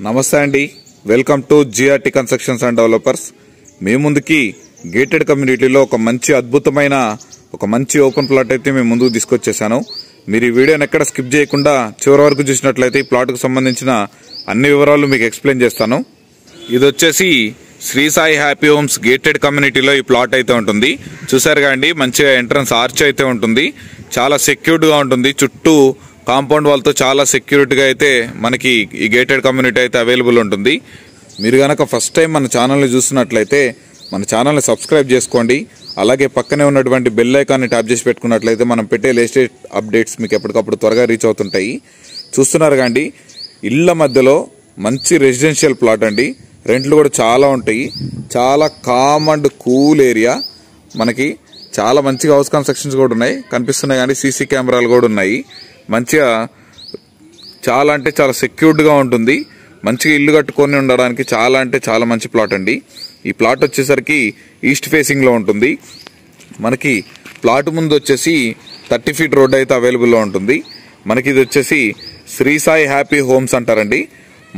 నమస్తే అండి, welcome to GRT constructions and developers. మీ ముందుకి గేటెడ్ కమ్యూనిటీలో ఒక మంచి అద్భుతమైన ఓపెన్ ప్లాట్ అయితే మేము ముందుకు తీసుకొచ్చేసాను. మీరు ఈ వీడియోని ఎక్కడ స్కిప్ చేయకుండా చివరి వరకు చూసినట్లయితే ఈ ప్లాట్కు సంబంధించిన అన్ని వివరాలు మీకు ఎక్స్ప్లెయిన్ చేస్తాను. ఇది వచ్చేసి Shri Sai happy homes gated కమ్యూనిటీలో ఈ ప్లాట్ అయితే ఉంటుంది. చూసారుగా అండి, మంచిగా ఎంట్రన్స్ ఆర్చ్ అయితే ఉంటుంది. చాలా సెక్యూర్డ్గా ఉంటుంది. చుట్టూ కాంపౌండ్ వాళ్ళతో చాలా సెక్యూరిటీగా అయితే మనకి ఈ గేటెడ్ కమ్యూనిటీ అయితే అవైలబుల్ ఉంటుంది. మీరు కనుక ఫస్ట్ టైం మన ఛానల్ని చూస్తున్నట్లయితే మన ఛానల్ని సబ్స్క్రైబ్ చేసుకోండి. అలాగే పక్కనే ఉన్నటువంటి బెల్ ఐకాన్ని ట్యాప్ చేసి పెట్టుకున్నట్లయితే మనం పెట్టే లేటెస్ట్ అప్డేట్స్ మీకు ఎప్పటికప్పుడు త్వరగా రీచ్ అవుతుంటాయి. చూస్తున్నారు కండి, ఇళ్ల మధ్యలో మంచి రెసిడెన్షియల్ ప్లాట్ అండి. రెంట్లు కూడా చాలా ఉంటాయి. చాలా కామ్ అండ్ కూల్ ఏరియా. మనకి చాలా మంచిగా హౌస్ కన్స్ట్రక్షన్స్ కూడా ఉన్నాయి, కనిపిస్తున్నాయి. కానీ సీసీ కెమెరాలు కూడా ఉన్నాయి. మంచిగా చాలా అంటే చాలా సెక్యూర్డ్గా ఉంటుంది. మంచిగా ఇల్లు కట్టుకొని ఉండడానికి చాలా అంటే చాలా మంచి ప్లాట్ అండి. ఈ ప్లాట్ వచ్చేసరికి ఈస్ట్ ఫేసింగ్లో ఉంటుంది. మనకి ప్లాట్ ముందు వచ్చేసి 30 ఫీట్ రోడ్ అయితే అవైలబుల్లో ఉంటుంది. మనకి ఇది వచ్చేసి శ్రీ సాయి హ్యాపీ హోమ్స్ అంటారండి.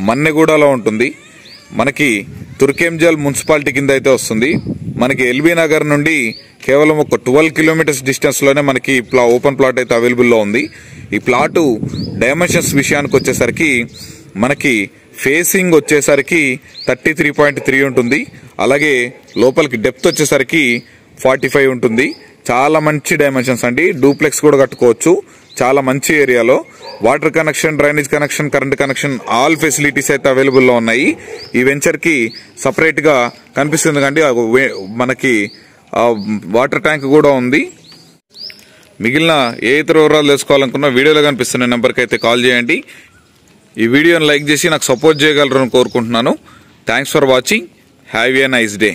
మన్నెగూడలో ఉంటుంది. మనకి తుర్కేంజల్ మున్సిపాలిటీ కింద అయితే వస్తుంది. మనకి ఎల్బీ నగర్ నుండి కేవలం ఒక 12 కిలోమీటర్స్ డిస్టెన్స్లోనే మనకి ఓపెన్ ప్లాట్ అయితే అవైలబుల్లో ఉంది. ఈ ప్లాటు డైమెన్షన్స్ విషయానికి వచ్చేసరికి మనకి ఫేసింగ్ వచ్చేసరికి 33.3 ఉంటుంది. అలాగే లోపలికి డెప్త్ వచ్చేసరికి 45 ఉంటుంది. చాలా మంచి డైమెన్షన్స్ అండి. డూప్లెక్స్ కూడా కట్టుకోవచ్చు. చాలా మంచి ఏరియాలో water connection, drainage connection, current connection, all facilities అయితే అవైలబుల్లో ఉన్నాయి. ఈ వెంచర్కి సపరేట్గా కనిపిస్తుంది కండి, మనకి వాటర్ ట్యాంక్ కూడా ఉంది. మిగిలిన ఏ ఇతర వివరాలు తెలుసుకోవాలనుకున్నా వీడియోలో కనిపిస్తున్న నెంబర్కి అయితే కాల్ చేయండి. ఈ వీడియోని లైక్ చేసి నాకు సపోర్ట్ చేయగలరని కోరుకుంటున్నాను. Thanks for watching. Have a nice day.